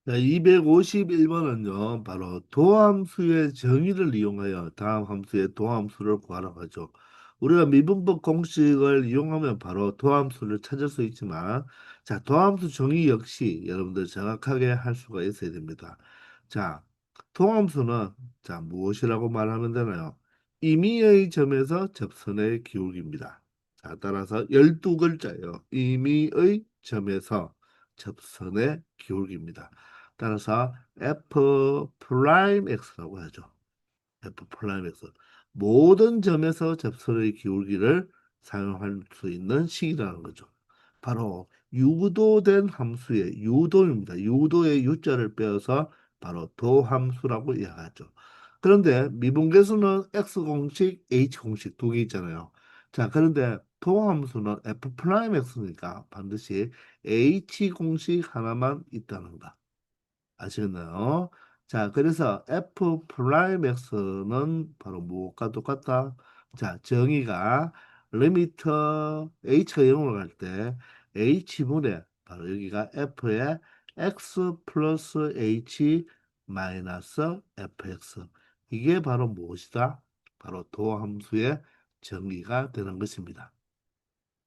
자, 251번은요, 바로 도함수의 정의를 이용하여 다음 함수의 도함수를 구하라고 하죠. 우리가 미분법 공식을 이용하면 바로 도함수를 찾을 수 있지만, 자, 도함수 정의 역시 여러분들 정확하게 할 수가 있어야 됩니다. 자, 도함수는, 자, 무엇이라고 말하면 되나요? 임의의 점에서 접선의 기울기입니다. 자, 따라서 12글자예요. 임의의 점에서 접선의 기울기입니다. 따라서 f 프라임 x라고 하죠. f 프라임 x. 모든 점에서 접선의 기울기를 사용할 수 있는 식이라는 거죠. 바로 유도된 함수의 유도입니다. 유도의 유자를 빼어서 바로 도함수라고 이야기하죠. 그런데 미분계수는 x 공식, h공식 두 개 있잖아요. 자, 그런데 도함수는 f 프라임 x니까 반드시 h공식 하나만 있다는 거. 아시겠나요? 자, 그래서 f 프라임 x는 바로 무엇과 똑같다? 자, 정의가 리미터 h가 0으로 갈 때 h분의 바로 여기가 f의 x 플러스 h 마이너스 fx 이게 바로 무엇이다? 바로 도함수의 정의가 되는 것입니다.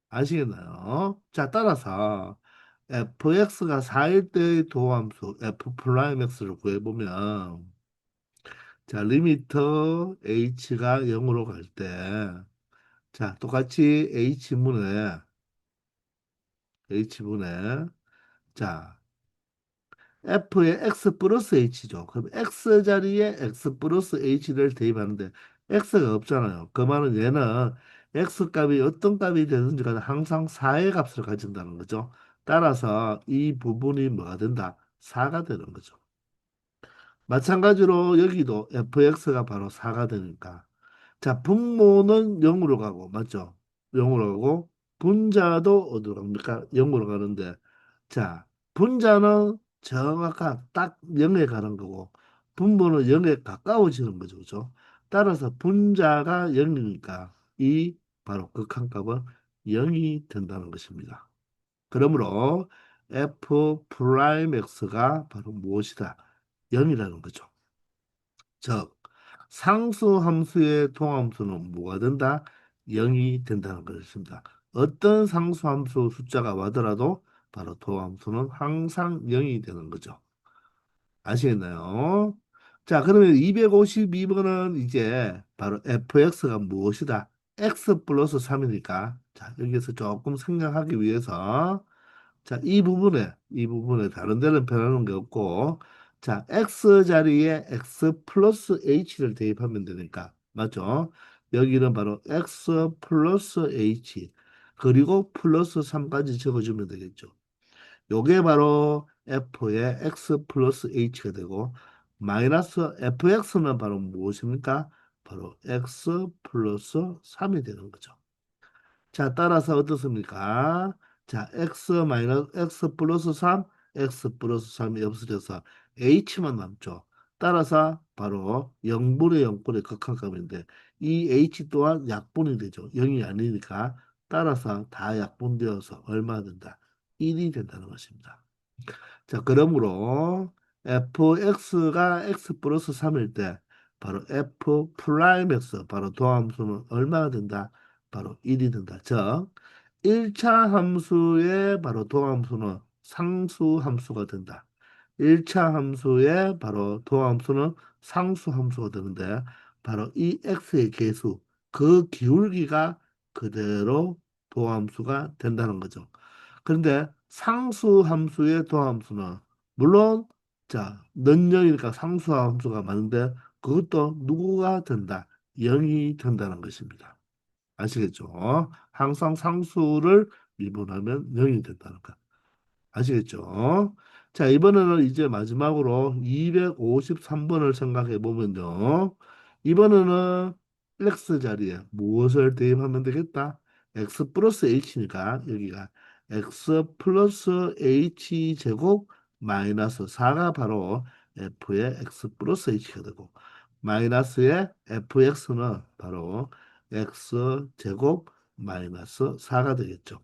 아시겠나요? 자, 따라서 fx가 4일 때의 도함수 f 프라임 x를 구해보면 자, 리미터 h가 0으로 갈 때 자, 똑같이 h분의 자, f의 x 플러스 h죠. 그럼 x 자리에 x 플러스 h를 대입하는데 x가 없잖아요. 그 말은 얘는 x 값이 어떤 값이 되든지 간에 항상 4의 값을 가진다는 거죠. 따라서 이 부분이 뭐가 된다? 4가 되는 거죠. 마찬가지로 여기도 fx가 바로 4가 되니까 자, 분모는 0으로 가고, 맞죠? 0으로 가고, 분자도 어디로 갑니까? 0으로 가는데, 자, 분자는 정확한 딱 0에 가는 거고, 분모는 0에 가까워지는 거죠. 그죠? 따라서 분자가 0이니까 이 바로 극한값은 0이 된다는 것입니다. 그러므로 f 프라임 x가 바로 무엇이다? 0이라는 거죠. 즉, 상수 함수의 통함수는 뭐가 된다? 0이 된다는 것입니다. 어떤 상수 함수 숫자가 와더라도 바로 도함수는 항상 0이 되는 거죠. 아시겠나요? 자, 그러면 252번은 이제 바로 fx가 무엇이다? x 플러스 3이니까 자, 여기서 조금 생각하기 위해서 자, 이 부분에 다른 데는 변하는 게 없고, 자, x 자리에 x 플러스 h를 대입하면 되니까, 맞죠? 여기는 바로 x 플러스 h, 그리고 플러스 3까지 적어주면 되겠죠. 요게 바로 f의 x 플러스 h가 되고, 마이너스 fx는 바로 무엇입니까? 바로 x 플러스 3이 되는 거죠. 자, 따라서 어떻습니까? 자, x 플러스 3, x 플러스 3이 없어져서 h만 남죠. 따라서 바로 0분의 0분의 극한값인데 이 h 또한 약분이 되죠. 0이 아니니까 따라서 다 약분되어서 얼마 된다? 1이 된다는 것입니다. 자, 그러므로 fx가 x 플러스 3일 때 바로 f 프라임 x 바로 도함수는 얼마가 된다? 바로 1이 된다. 즉, 1차 함수의 바로 도함수는 상수 함수가 된다. 1차 함수의 바로 도함수는 상수 함수가 되는데 바로 이 x의 계수, 그 기울기가 그대로 도함수가 된다는 거죠. 그런데 상수 함수의 도함수는 물론 자, 는 0이니까 상수 함수가 많은데 그것도 누구가 된다? 0이 된다는 것입니다. 아시겠죠? 항상 상수를 미분하면 0이 된다는 거. 아시겠죠? 자, 이번에는 이제 마지막으로 253번을 생각해 보면요. 이번에는 x 자리에 무엇을 대입하면 되겠다? x 플러스 h니까 여기가 x 플러스 h 제곱 마이너스 4가 바로 f의 x 플러스 h가 되고 마이너스의 fx는 바로 x 제곱 마이너스 4가 되겠죠.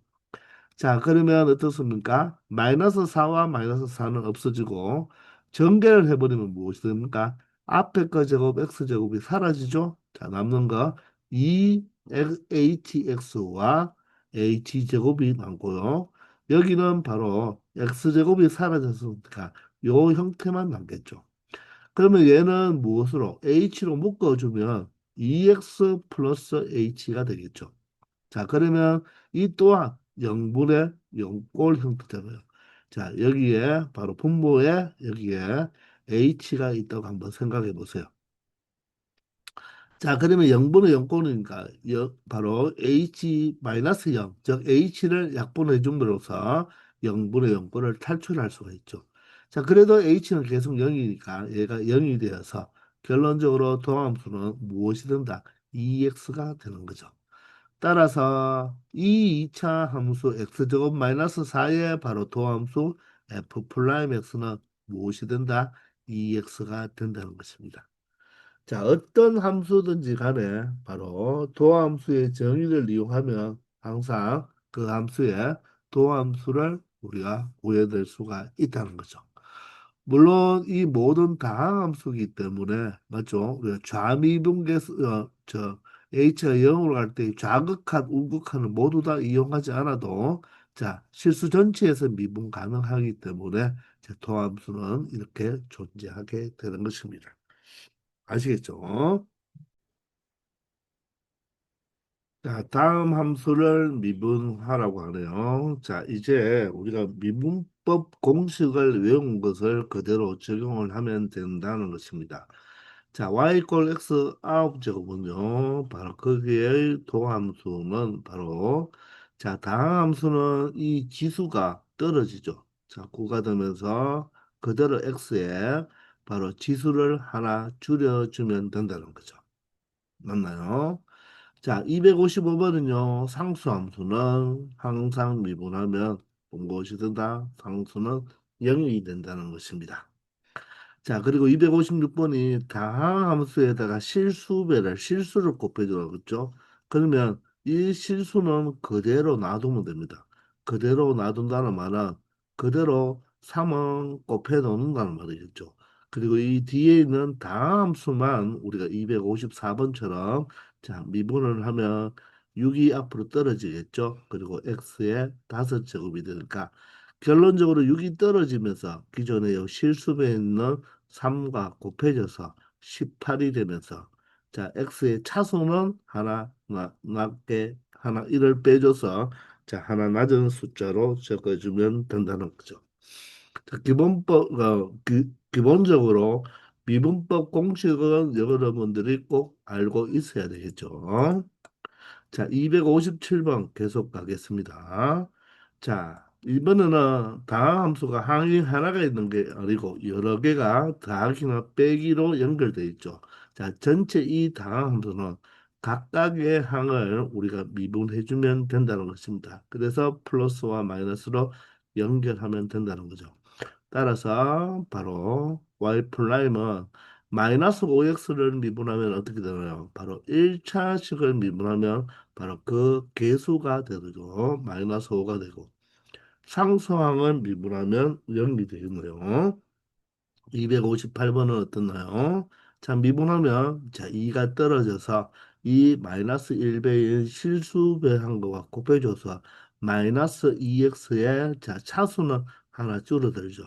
자, 그러면 어떻습니까? 마이너스 4와 마이너스 4는 없어지고 전개를 해버리면 무엇이 됩니까? 앞에 거 제곱 x제곱이 사라지죠? 자, 남는 거 2hx와 h제곱이 남고요. 여기는 바로 x제곱이 사라졌으니까 요 형태만 남겠죠. 그러면 얘는 무엇으로? h로 묶어주면 2x 플러스 h가 되겠죠. 자, 그러면 이 또한 0분의 0꼴 형태되고요. 자, 여기에 바로 분모에 여기에 h가 있다고 한번 생각해 보세요. 자, 그러면 0분의 0꼴이니까 바로 h-0, 즉 h를 약분해 줌으로써 0분의 0꼴을 탈출할 수가 있죠. 자, 그래도 h는 계속 0이니까 얘가 0이 되어서 결론적으로 도함수는 무엇이 된다? 2x가 되는 거죠. 따라서 이 2차 함수 x제곱 마이너스 4의 바로 도함수 f 프라임 x는 무엇이 된다? 2x가 된다는 것입니다. 자, 어떤 함수든지 간에 바로 도함수의 정의를 이용하면 항상 그 함수의 도함수를 우리가 구해낼 수가 있다는 거죠. 물론 이 모든 다항함수이기 때문에 맞죠? 우리가 좌미분계 h가 0으로 갈 때 좌극한, 우극한을 모두 다 이용하지 않아도 자 실수 전체에서 미분 가능하기 때문에 도함수는 이렇게 존재하게 되는 것입니다. 아시겠죠? 자, 다음 함수를 미분하라고 하네요. 자, 이제 우리가 미분법 공식을 외운 것을 그대로 적용을 하면 된다는 것입니다. 자, y 꼴 x 아홉 제곱은요, 바로 거기에 도함수는 바로, 자, 다함수는 이 지수가 떨어지죠. 자, 9가 되면서 그대로 x에 바로 지수를 하나 줄여주면 된다는 거죠. 맞나요? 자, 255번은요, 상수함수는 항상 미분하면 무엇이 된다? 상수는 0이 된다는 것입니다. 자, 그리고 256번이 다항함수에다가 실수를 곱해줘라, 그죠? 그러면 이 실수는 그대로 놔두면 됩니다. 그대로 놔둔다는 말은 그대로 3은 곱해 놓는다는 말이겠죠. 그리고 이 뒤에 있는 다항함수만 우리가 254번처럼 자, 미분을 하면 6이 앞으로 떨어지겠죠. 그리고 x의 5제곱이 되니까 결론적으로 6이 떨어지면서 기존의 실수배에 있는 3과 곱해져서 18이 되면서 자 x의 차수는 하나 낮게 하나 1을 빼줘서 자 하나 낮은 숫자로 적어주면 된다는 거죠. 자, 기본적으로 미분법 공식은 여러분들이 꼭 알고 있어야 되겠죠. 자, 257번 계속 가겠습니다. 자, 이번에는 다항 함수가 항이 하나가 있는 게 아니고 여러 개가 더하기나 빼기로 연결되어 있죠. 자, 전체 이 다항 함수는 각각의 항을 우리가 미분해주면 된다는 것입니다. 그래서 플러스와 마이너스로 연결하면 된다는 거죠. 따라서 바로 y 프라임은 마이너스 5x를 미분하면 어떻게 되나요? 바로 1차식을 미분하면 바로 그 개수가 되죠. 마이너스 5가 되고 상수항을 미분하면 0이 되겠네요. 258번은 어떻나요? 자, 미분하면 자 2가 떨어져서 이 마이너스 1배인 실수배한 거가 곱해줘서 마이너스 2x의 자 차수는 하나 줄어들죠.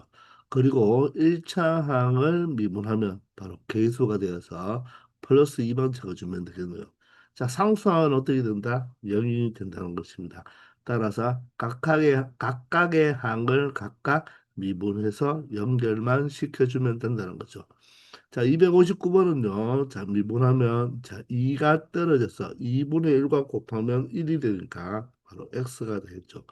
그리고 1차 항을 미분하면 바로 계수가 되어서 플러스 2번 적어주면 되겠네요. 자, 상수항은 어떻게 된다? 0이 된다는 것입니다. 따라서 각각의 항을 각각 미분해서 연결만 시켜주면 된다는 거죠. 자, 259번은요. 자, 미분하면 자, 2가 떨어져서 2분의 1과 곱하면 1이 되니까 바로 x가 되겠죠.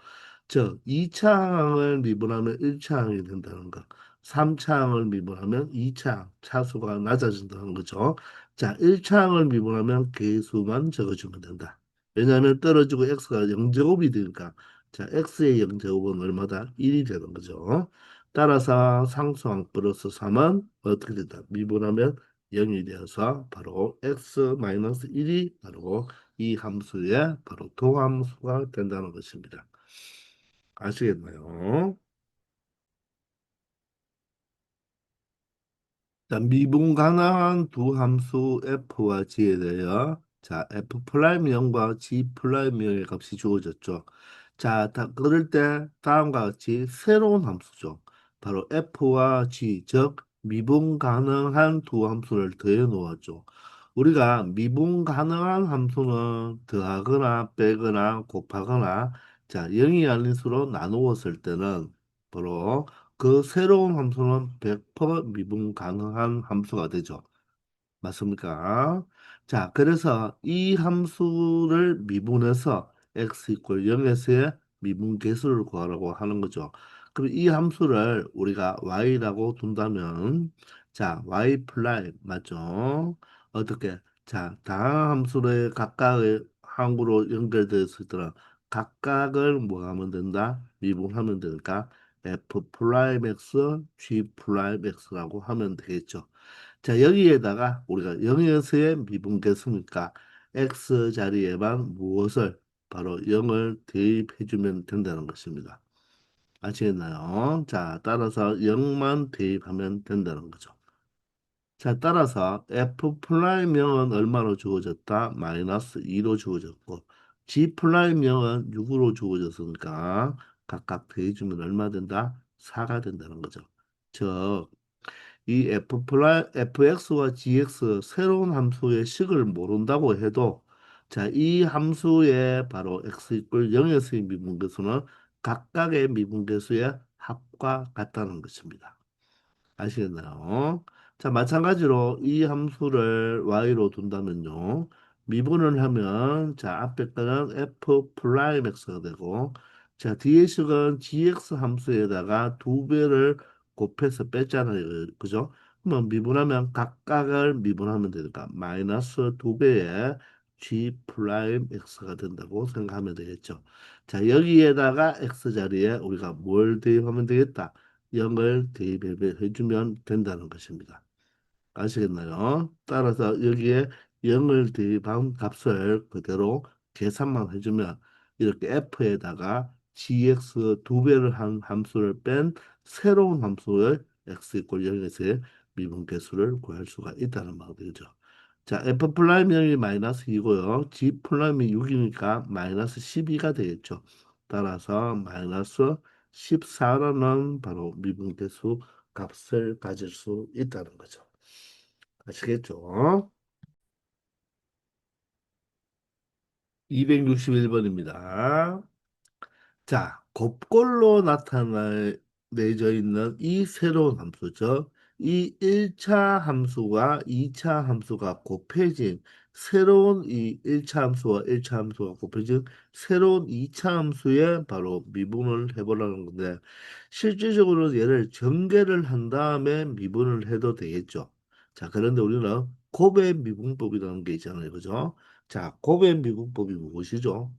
즉, 2차 항을 미분하면 1차 항이 된다는 거. 3차 항을 미분하면 2차 항, 차수가 낮아진다는 거죠. 자, 1차 항을 미분하면 개수만 적어주면 된다. 왜냐하면 떨어지고 x가 0제곱이 되니까 자, x의 0제곱은 얼마다? 1이 되는 거죠. 따라서 상수항 플러스 3은 어떻게 된다? 미분하면 0이 되어서 바로 x-1이 바로 이 함수의 바로 도함수가 된다는 것입니다. 아시겠나요? 자, 미분 가능한 두 함수 f와 g에 대하여 자, f 프라임 0과 g 프라임 0의 값이 주어졌죠. 자, 그럴 때 다음과 같이 새로운 함수죠. 바로 f와 g, 즉 미분 가능한 두 함수를 더해 놓았죠. 우리가 미분 가능한 함수는 더하거나 빼거나 곱하거나 자, 0이 아닌 수로 나누었을 때는 바로 그 새로운 함수는 100% 미분 가능한 함수가 되죠. 맞습니까? 자, 그래서 이 함수를 미분해서 x 이퀄 0에서의 미분 계수를 구하라고 하는 거죠. 그럼 이 함수를 우리가 y라고 둔다면 자, y 플라임 맞죠? 어떻게? 자, 다양한 함수를 각각의 항으로 연결되었을 때는 각각을 뭐 하면 된다? 미분하면 되니까 f 프라임 x, g 프라임 x라고 하면 되겠죠. 자, 여기에다가 우리가 0에서의 미분계수니까 x 자리에만 무엇을 바로 0을 대입해주면 된다는 것입니다. 아시겠나요? 자, 따라서 0만 대입하면 된다는 거죠. 자, 따라서 f 프라임 0은 얼마로 주어졌다? 마이너스 2로 주어졌고 g 프라임 0은 6으로 주어졌으니까 각각 대입주면 얼마 된다? 4가 된다는 거죠. 즉 이 fx와 gx 새로운 함수의 식을 모른다고 해도 자, 이 함수의 바로 x 이퀄 0에서의 미분계수는 각각의 미분계수의 합과 같다는 것입니다. 아시겠나요? 자, 마찬가지로 이 함수를 y로 둔다면요. 미분을 하면 자, 앞에 거는 f 프라임 x가 되고 자, 뒤에 식은 gx 함수에다가 두 배를 곱해서 뺐잖아요. 그죠? 그러면 미분하면 각각을 미분하면 되니까 마이너스 두 배의 g 프라임 x가 된다고 생각하면 되겠죠. 자, 여기에다가 x 자리에 우리가 뭘 대입하면 되겠다? 0을 대입해 주면 된다는 것입니다. 아시겠나요? 따라서 여기에 0을 대입한 값을 그대로 계산만 해주면 이렇게 f에다가 gx 두 배를 한 함수를 뺀 새로운 함수의 x 이퀄 0에서의 미분계수를 구할 수가 있다는 말이죠. 자, f 플라임 0이 마이너스 2고요. g 플라임이 6이니까 마이너스 12가 되겠죠. 따라서 마이너스 14라는 바로 미분계수 값을 가질 수 있다는 거죠. 아시겠죠? 261번입니다. 자, 곱골로 나타내져 있는 이 새로운 함수죠. 이 1차 함수와 2차 함수가 곱해진 새로운 이 1차 함수와 1차 함수가 곱해진 새로운 2차 함수에 바로 미분을 해보라는 건데 실질적으로 얘를 전개를 한 다음에 미분을 해도 되겠죠. 자, 그런데 우리는 곱의 미분법이라는 게 있잖아요. 그죠? 자, 곱의 미분법이 무엇이죠?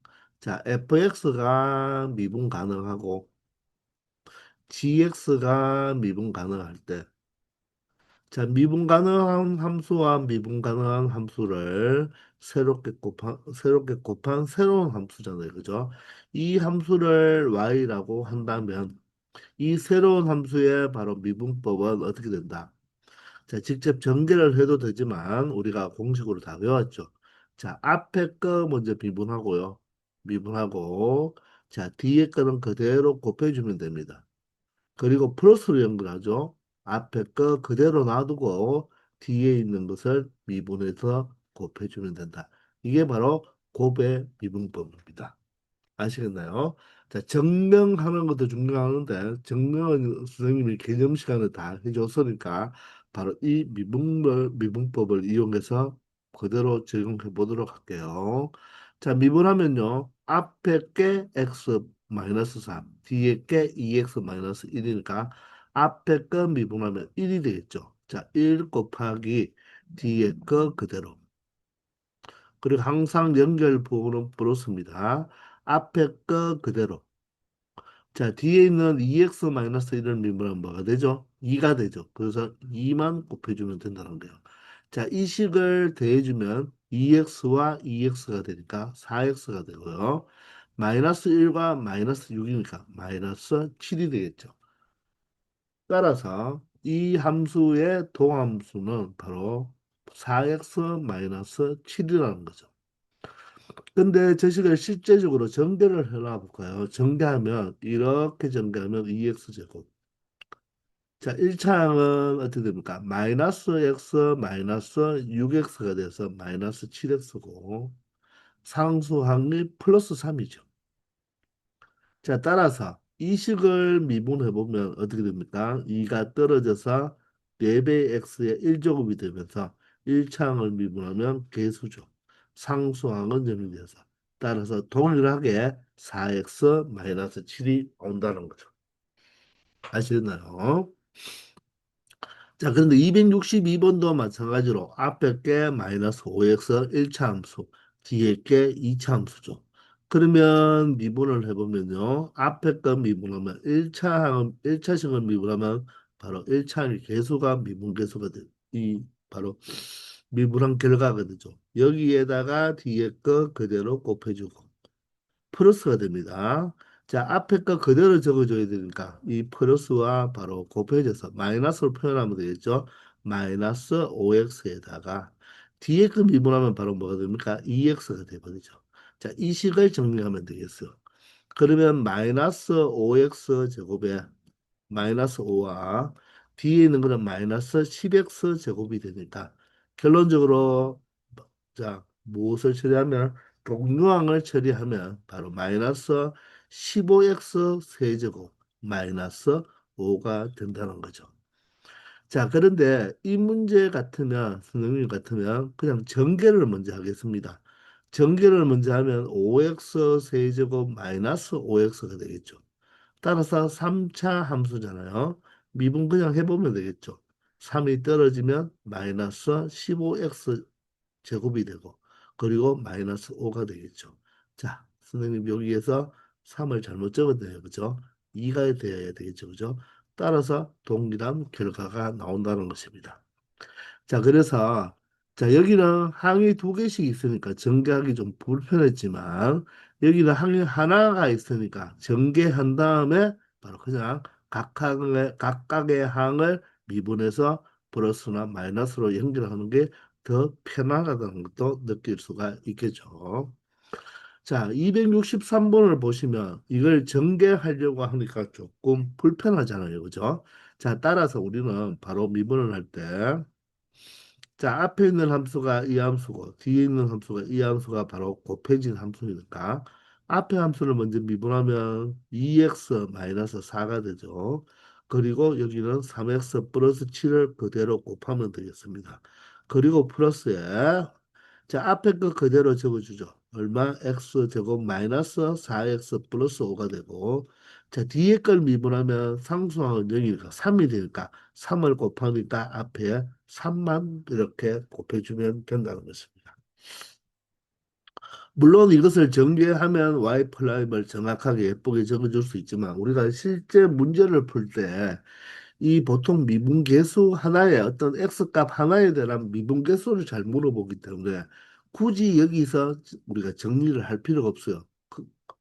자, fx가 미분 가능하고 gx가 미분 가능할 때, 자, 미분 가능한 함수와 미분 가능한 함수를 새롭게 곱한 새로운 함수잖아요. 그죠? 이 함수를 y라고 한다면 이 새로운 함수의 바로 미분법은 어떻게 된다? 자, 직접 전개를 해도 되지만 우리가 공식으로 다 외웠죠. 자, 앞에 거 먼저 미분하고요. 미분하고 자, 뒤에 거는 그대로 곱해주면 됩니다. 그리고 플러스로 연결하죠. 앞에 거 그대로 놔두고 뒤에 있는 것을 미분해서 곱해주면 된다. 이게 바로 곱의 미분법입니다. 아시겠나요? 자, 증명하는 것도 중요하는데 증명은 선생님이 개념 시간을 다 해줬으니까 바로 이 미분법을 이용해서 그대로 적용해 보도록 할게요. 자, 미분하면요. 앞에 게 x 마이너스 3, 뒤에 게 2x 마이너스 1이니까 앞에 거 미분하면 1이 되겠죠. 자, 1 곱하기 뒤에 거 그대로. 그리고 항상 연결 부호는 플러스입니다. 앞에 거 그대로. 자, 뒤에 있는 2x-1을 미분하면 뭐가 되죠? 2가 되죠. 그래서 2만 곱해주면 된다는 거예요. 자, 이 식을 더해주면 2x와 2x가 되니까 4x가 되고요. 마이너스 1과 마이너스 6이니까 마이너스 7이 되겠죠. 따라서 이 함수의 동함수는 바로 4x 마이너스 7이라는 거죠. 근데 저 식을 실제적으로 전개를 해놔 볼까요? 전개하면 이렇게 전개하면 2x 제곱. 자, 1차항은 어떻게 됩니까? 마이너스 x 마이너스 6x가 돼서 마이너스 7x고 상수항이 플러스 3이죠. 자, 따라서 이 식을 미분해 보면 어떻게 됩니까? 2가 떨어져서 4배 x의 1제곱이 되면서 1차항을 미분하면 개수죠. 상수항은 0이 돼서 따라서 동일하게 4x 마이너스 7이 온다는 거죠. 아시겠나요? 자, 그런데 262번도 마찬가지로 앞에 게 마이너스 5x 1차 함수, 뒤에 게 2차 함수죠. 그러면 미분을 해보면요. 앞에 거 미분하면 1차식을 미분하면 바로 1차의 개수가 미분 개수가 돼. 이 바로 미분한 결과가 되죠. 여기에다가 뒤에 거 그대로 곱해주고. 플러스가 됩니다. 자, 앞에 거 그대로 적어줘야 되니까 이 플러스와 바로 곱해져서 마이너스로 표현하면 되겠죠. 마이너스 5x에다가 뒤에 거 미분하면 바로 뭐가 됩니까? 2x가 돼버리죠. 자, 이 식을 정리하면 되겠어요. 그러면 마이너스 5x 제곱에 마이너스 5와 뒤에 있는 거는 마이너스 10x 제곱이 되니까 결론적으로 자 무엇을 처리하면 동류항을 처리하면 바로 마이너스 15x 세제곱 마이너스 5가 된다는 거죠. 자, 그런데 이 문제 같으면 선생님 같으면 그냥 전개를 먼저 하겠습니다. 전개를 먼저 하면 5x 세제곱 마이너스 5x가 되겠죠. 따라서 3차 함수잖아요. 미분 그냥 해보면 되겠죠. 3이 떨어지면 마이너스 15x 제곱이 되고 그리고 마이너스 5가 되겠죠. 자, 선생님 여기에서 3을 잘못 적었네요. 그죠? 2가 되어야 되겠죠. 그죠? 따라서 동일한 결과가 나온다는 것입니다. 자, 그래서 자, 여기는 항이 두 개씩 있으니까 전개하기 좀 불편했지만 여기는 항이 하나가 있으니까 전개한 다음에 바로 그냥 각각의 항을 미분해서 플러스나 마이너스로 연결하는 게 더 편안하다는 것도 느낄 수가 있겠죠. 자, 263번을 보시면 이걸 전개하려고 하니까 조금 불편하잖아요. 그죠? 자, 따라서 우리는 바로 미분을 할때 자, 앞에 있는 함수가 이 함수고 뒤에 있는 함수가 이 함수가 바로 곱해진 함수니까 앞에 함수를 먼저 미분하면 2x-4가 되죠. 그리고 여기는 3x 플러스 7을 그대로 곱하면 되겠습니다. 그리고 플러스에 자, 앞에 거 그대로 적어주죠. 얼마? x 제곱 마이너스 4x 플러스 5가 되고 자, 뒤에 걸 미분하면 상수항은 0이니까 3이 되니까 3을 곱하니까 앞에 3만 이렇게 곱해주면 된다는 것입니다. 물론 이것을 전개하면 y 프라임을 정확하게 예쁘게 적어줄 수 있지만 우리가 실제 문제를 풀때 이 보통 미분계수 하나에 어떤 x값 하나에 대한 미분계수를 잘 물어보기 때문에 굳이 여기서 우리가 정리를 할 필요가 없어요.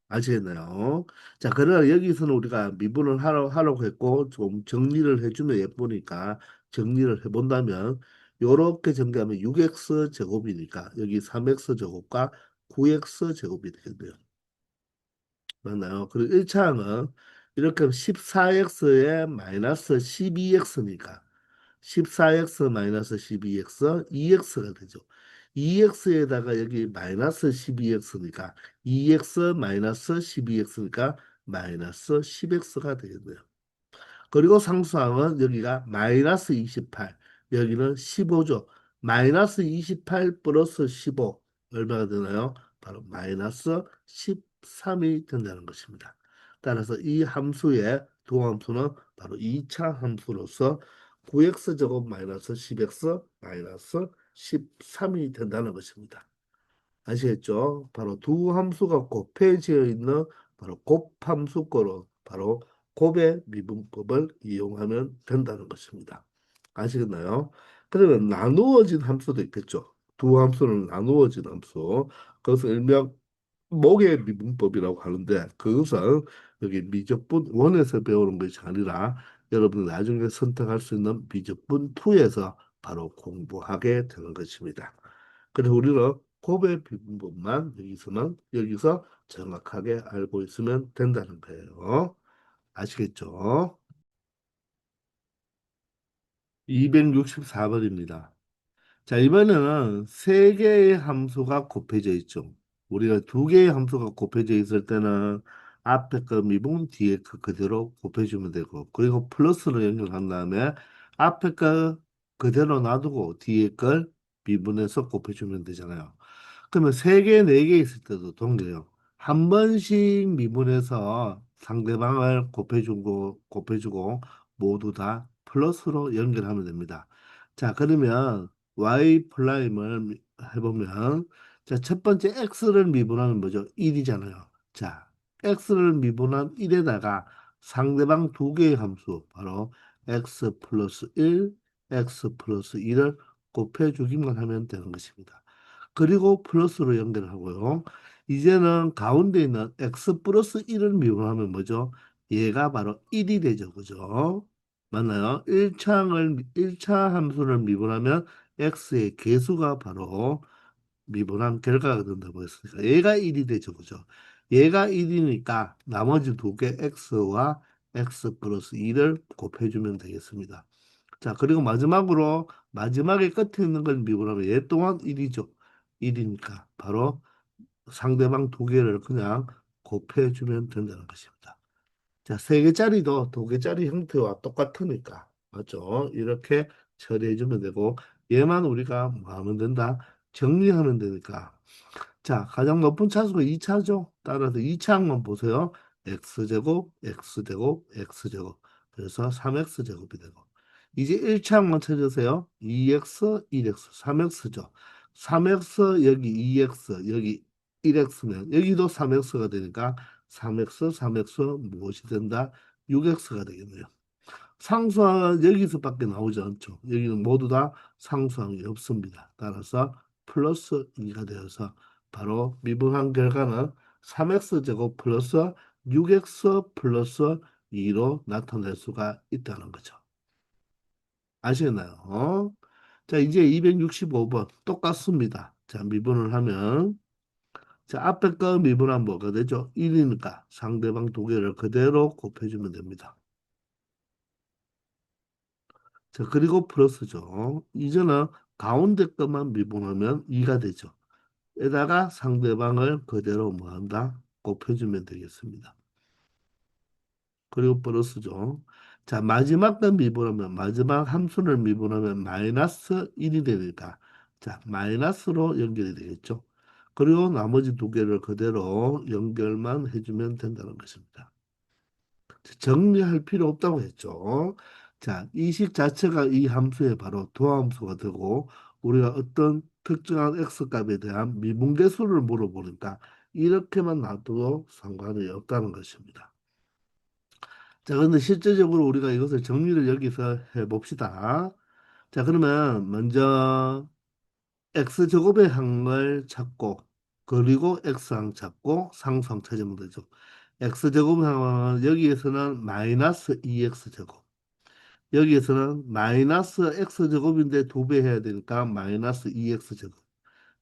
아시겠나요? 자, 그러나 여기서는 우리가 미분을 하라고 했고 좀 정리를 해주면 예쁘니까 정리를 해본다면 요렇게 정리하면 6x 제곱이니까 여기 3x 제곱과 9x 제곱이 되겠네요. 맞나요? 그리고 1차항은 이렇게 하면 14x에 마이너스 12x니까 14x 마이너스 12x 2x가 되죠. 2x에다가 여기 마이너스 12x니까 2x 마이너스 12x니까 마이너스 10x가 되겠네요. 그리고 상수항은 여기가 마이너스 28, 여기는 15죠. 마이너스 28 플러스 15 얼마가 되나요? 바로 마이너스 13이 된다는 것입니다. 따라서 이 함수의 도함수는 바로 2차 함수로서 9x 제곱 마이너스 10x 마이너스 13이 된다는 것입니다. 아시겠죠? 바로 두 함수가 곱해지어 있는 바로 곱함수거로 바로 곱의 미분법을 이용하면 된다는 것입니다. 아시겠나요? 그러면 나누어진 함수도 있겠죠. 두 함수는 나누어진 함수. 그것을 일명 목의 미분법이라고 하는데 그것은 여기 미적분 1에서 배우는 것이 아니라 여러분이 나중에 선택할 수 있는 미적분 2에서 바로 공부하게 되는 것입니다. 그래서 우리는 곱의 미분법만 여기서 정확하게 알고 있으면 된다는 거예요. 아시겠죠? 264번입니다. 자, 이번에는 세 개의 함수가 곱해져 있죠. 우리가 두 개의 함수가 곱해져 있을 때는 앞에 거 미분, 뒤에 거 그대로 곱해주면 되고, 그리고 플러스로 연결한 다음에 앞에 거 그대로 놔두고 뒤에 걸 미분해서 곱해주면 되잖아요. 그러면 세 개, 네 개 있을 때도 동일해요. 한 번씩 미분해서 상대방을 곱해주고 모두 다 플러스로 연결하면 됩니다. 자, 그러면 y 프라임을 해보면 자, 첫 번째 x를 미분하면 뭐죠? 1이잖아요. 자, x를 미분한 1에다가 상대방 두 개의 함수 바로 x 플러스 1, x 플러스 2를 곱해주기만 하면 되는 것입니다. 그리고 플러스로 연결하고요. 이제는 가운데 있는 x 플러스 1을 미분하면 뭐죠? 얘가 바로 1이 되죠. 그죠? 맞나요? 1차 함수를 미분하면 x의 개수가 바로 미분한 결과가 된다고 했으니까 얘가 1이 되죠. 그죠? 얘가 1이니까 나머지 두 개 x와 x 플러스 2를 곱해주면 되겠습니다. 자, 그리고 마지막으로 마지막에 끝에 있는 걸 미분하면 얘 또한 1이죠. 1이니까 바로 상대방 두 개를 그냥 곱해주면 된다는 것입니다. 자, 세 개짜리도 두 개짜리 형태와 똑같으니까 맞죠? 이렇게 처리해주면 되고 얘만 우리가 뭐 하면 된다? 정리하면 되니까 자, 가장 높은 차수가 2차죠. 따라서 2차항만 보세요. x제곱, x제곱, x제곱. 그래서 3x제곱이 되고. 이제 1차항만 찾으세요. 2x, 1x, 3x죠. 3x, 여기 2x, 여기 1x면 여기도 3x가 되니까 3x, 3x 무엇이 된다? 6x가 되겠네요. 상수항은 여기서밖에 나오지 않죠. 여기는 모두 다 상수항이 없습니다. 따라서 플러스 2가 되어서 바로 미분한 결과는 3x 제곱 플러스 6x 플러스 2로 나타낼 수가 있다는 거죠. 아시겠나요? 자, 이제 265번 똑같습니다. 자, 미분을 하면 자, 앞에 거 미분하면 뭐가 되죠? 1이니까 상대방 두 개를 그대로 곱해주면 됩니다. 자, 그리고 플러스죠. 이제는 가운데 것만 미분하면 2가 되죠. 에다가 상대방을 그대로 뭐한다? 곱해주면 되겠습니다. 그리고 플러스죠. 자, 마지막 건 미분하면 마지막 함수를 미분하면 마이너스 1이 되니까 자, 마이너스로 연결이 되겠죠. 그리고 나머지 두 개를 그대로 연결만 해주면 된다는 것입니다. 정리할 필요 없다고 했죠. 자, 이 식 자체가 이 함수의 바로 도함수가 되고 우리가 어떤 특정한 x값에 대한 미분계수를 물어보니까 이렇게만 놔둬도 상관이 없다는 것입니다. 자, 그런데 실제적으로 우리가 이것을 정리를 여기서 해봅시다. 자, 그러면 먼저 x제곱의 항을 찾고 그리고 x항 찾고 상수항 찾으면 되죠. x제곱 항은 여기에서는 마이너스 2x제곱 여기에서는 마이너스 x제곱인데 두 배 해야 되니까 마이너스 2x제곱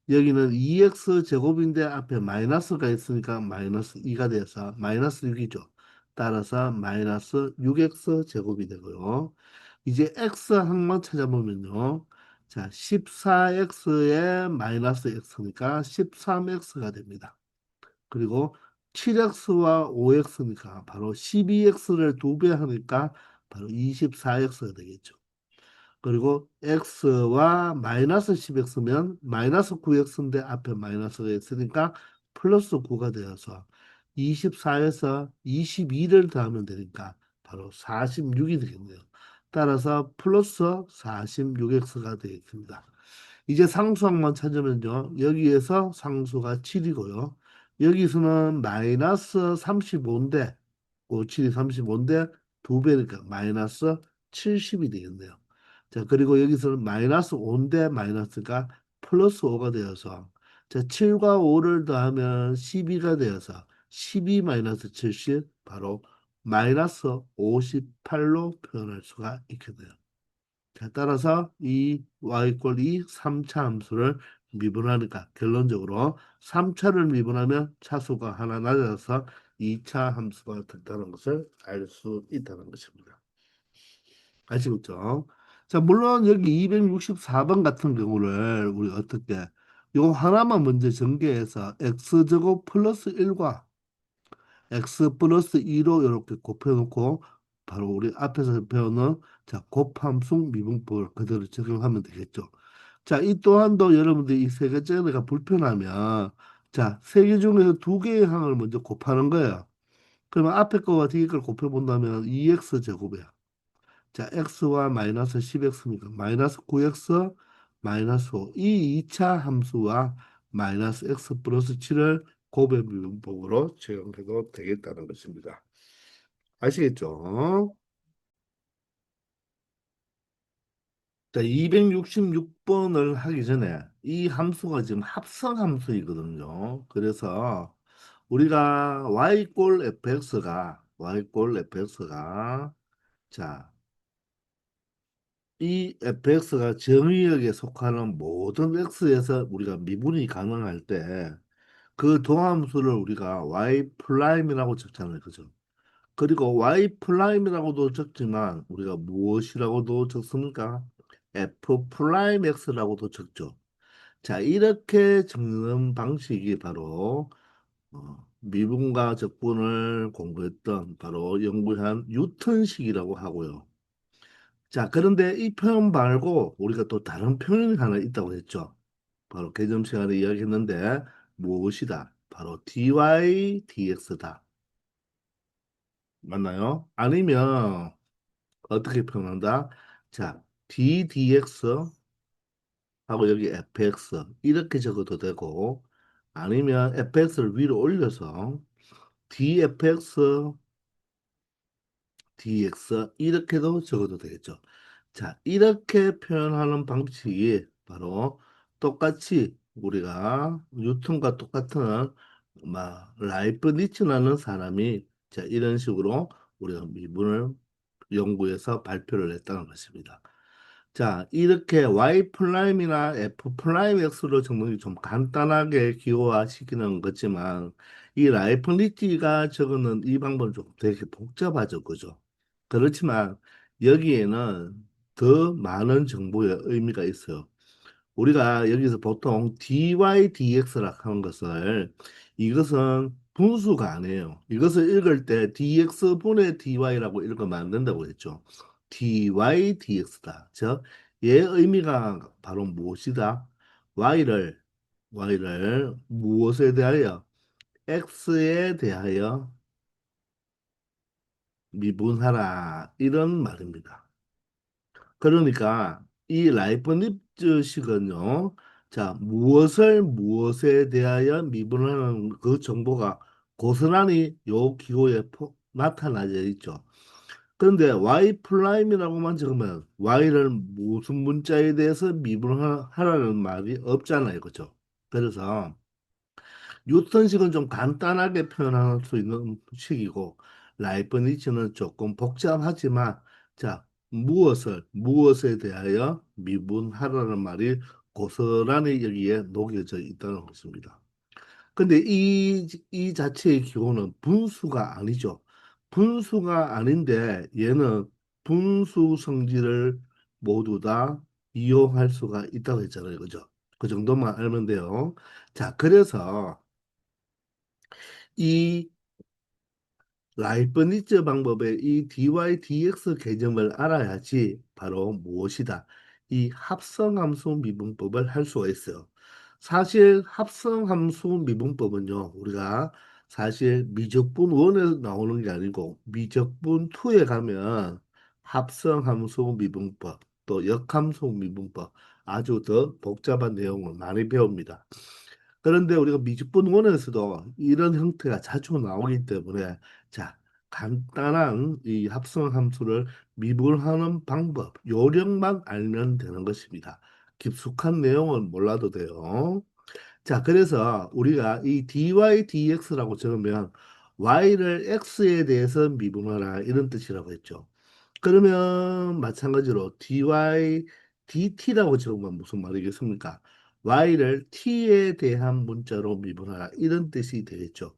여기는 2x제곱인데 앞에 마이너스가 있으니까 마이너스 2가 돼서 마이너스 6이죠. 따라서 마이너스 6x제곱이 되고요. 이제 x항만 찾아보면요. 자, 14x에 마이너스 x니까 13x가 됩니다. 그리고 7x와 5x니까 바로 12x를 두 배 하니까 바로 24x가 되겠죠. 그리고 x와 마이너스 10x면 마이너스 9x인데 앞에 마이너스가 있으니까 플러스 9가 되어서 24에서 22를 더하면 되니까 바로 46이 되겠네요. 따라서 플러스 46x가 되겠습니다. 이제 상수항만 찾으면요. 여기에서 상수가 7이고요. 여기서는 마이너스 35인데 57이 35인데 두 배니까 마이너스 70이 되겠네요. 자, 그리고 여기서는 마이너스 5인데 마이너스가 플러스 5가 되어서 자, 7과 5를 더하면 12가 되어서 12 마이너스 70 바로 마이너스 58로 표현할 수가 있게 돼요. 자, 따라서 이 y 이퀄 2 3차 함수를 미분하니까 결론적으로 3차를 미분하면 차수가 하나 낮아서 2차 함수가 된다는 것을 알 수 있다는 것입니다. 아시겠죠? 자, 물론 여기 264번 같은 경우를 우리 어떻게 요 하나만 먼저 전개해서 x제곱 플러스 1과 x 플러스 2로 이렇게 곱해놓고 바로 우리 앞에서 배우는 자 곱함수 미분법을 그대로 적용하면 되겠죠. 자, 이 또한도 여러분들이 이 세 개짜리가 불편하면 자, 세 개 중에서 두 개의 항을 먼저 곱하는 거예요. 그러면 앞에 거와 뒤에 걸 곱해본다면 2x 제곱이야. 자, x와 마이너스 10x니까 마이너스 9x 마이너스 5. 이 2차 함수와 마이너스 x 플러스 7을 곱의 미분법으로 적용해도 되겠다는 것입니다. 아시겠죠? 자, 266번을 하기 전에 이 함수가 지금 합성 함수이거든요. 그래서 우리가 y 꼴 fx가 자, 이 fx가 정의역에 속하는 모든 x에서 우리가 미분이 가능할 때 그 도함수를 우리가 y 프라임이라고 적잖아요. 그죠? 그리고 y 프라임이라고도 적지만 우리가 무엇이라고도 적습니까? f 프라임 x라고도 적죠. 자, 이렇게 적는 방식이 바로 미분과 적분을 공부했던 바로 연구한 뉴턴식이라고 하고요. 자, 그런데 이 표현 말고 우리가 또 다른 표현이 하나 있다고 했죠. 바로 개점 시간에 이야기했는데 무엇이다? 바로 dy dx다. 맞나요? 아니면 어떻게 표현한다? 자, d dx 하고 여기 fx 이렇게 적어도 되고 아니면 fx를 위로 올려서 dfx dx 이렇게도 적어도 되겠죠. 자, 이렇게 표현하는 방식이 바로 똑같이 우리가 뉴턴과 똑같은 라이프니츠라는 사람이 자, 이런 식으로 우리가 미분을 연구해서 발표를 했다는 것입니다. 자, 이렇게 y 프라임이나 f 프라임 x로 적는 게 좀 간단하게 기호화시키는 거지만 이 라이프니츠가 적는 이 방법은 좀 되게 복잡하죠, 그죠? 그렇지만 여기에는 더 많은 정보의 의미가 있어요. 우리가 여기서 보통 dy dx라 하는 것을 이것은 분수가 아니에요. 이것을 읽을 때 dx분의 dy라고 읽으면 안 된다고 했죠. dy dx다. 즉, 얘의 의미가 바로 무엇이다? y를 무엇에 대하여 x에 대하여 미분하라 이런 말입니다. 그러니까 이 라이프니츠식은요. 자, 무엇을 무엇에 대하여 미분하는 그 정보가 고스란히 요 기호에 나타나져 있죠. 그런데 y 프라임이라고만 적으면 y를 무슨 문자에 대해서 미분하라는 말이 없잖아요. 그죠? 그래서 뉴턴식은 좀 간단하게 표현할 수 있는 식이고 라이프니츠는 조금 복잡하지만 자 무엇에 대하여 미분하라는 말이 고스란히 여기에 녹여져 있다는 것입니다. 근데 이 자체의 기호는 분수가 아니죠. 분수가 아닌데 얘는 분수 성질을 모두 다 이용할 수가 있다고 했잖아요. 그죠? 그 정도만 알면 돼요. 자, 그래서 이 라이프니츠 방법의 이 dy dx 개념을 알아야지 바로 무엇이다. 이 합성함수 미분법을 할 수가 있어요. 사실 합성함수 미분법은요, 우리가 사실 미적분 1에서 나오는 게 아니고 미적분 2에 가면 합성함수 미분법, 또 역함수 미분법 아주 더 복잡한 내용을 많이 배웁니다. 그런데 우리가 미적분 원에서도 이런 형태가 자주 나오기 때문에 자, 간단한 이 합성 함수를 미분하는 방법, 요령만 알면 되는 것입니다. 깊숙한 내용은 몰라도 돼요. 자, 그래서 우리가 이 dy dx라고 적으면 y를 x에 대해서 미분하라 이런 뜻이라고 했죠. 그러면 마찬가지로 dy dt라고 적으면 무슨 말이겠습니까? y를 t에 대한 문자로 미분하라 이런 뜻이 되겠죠.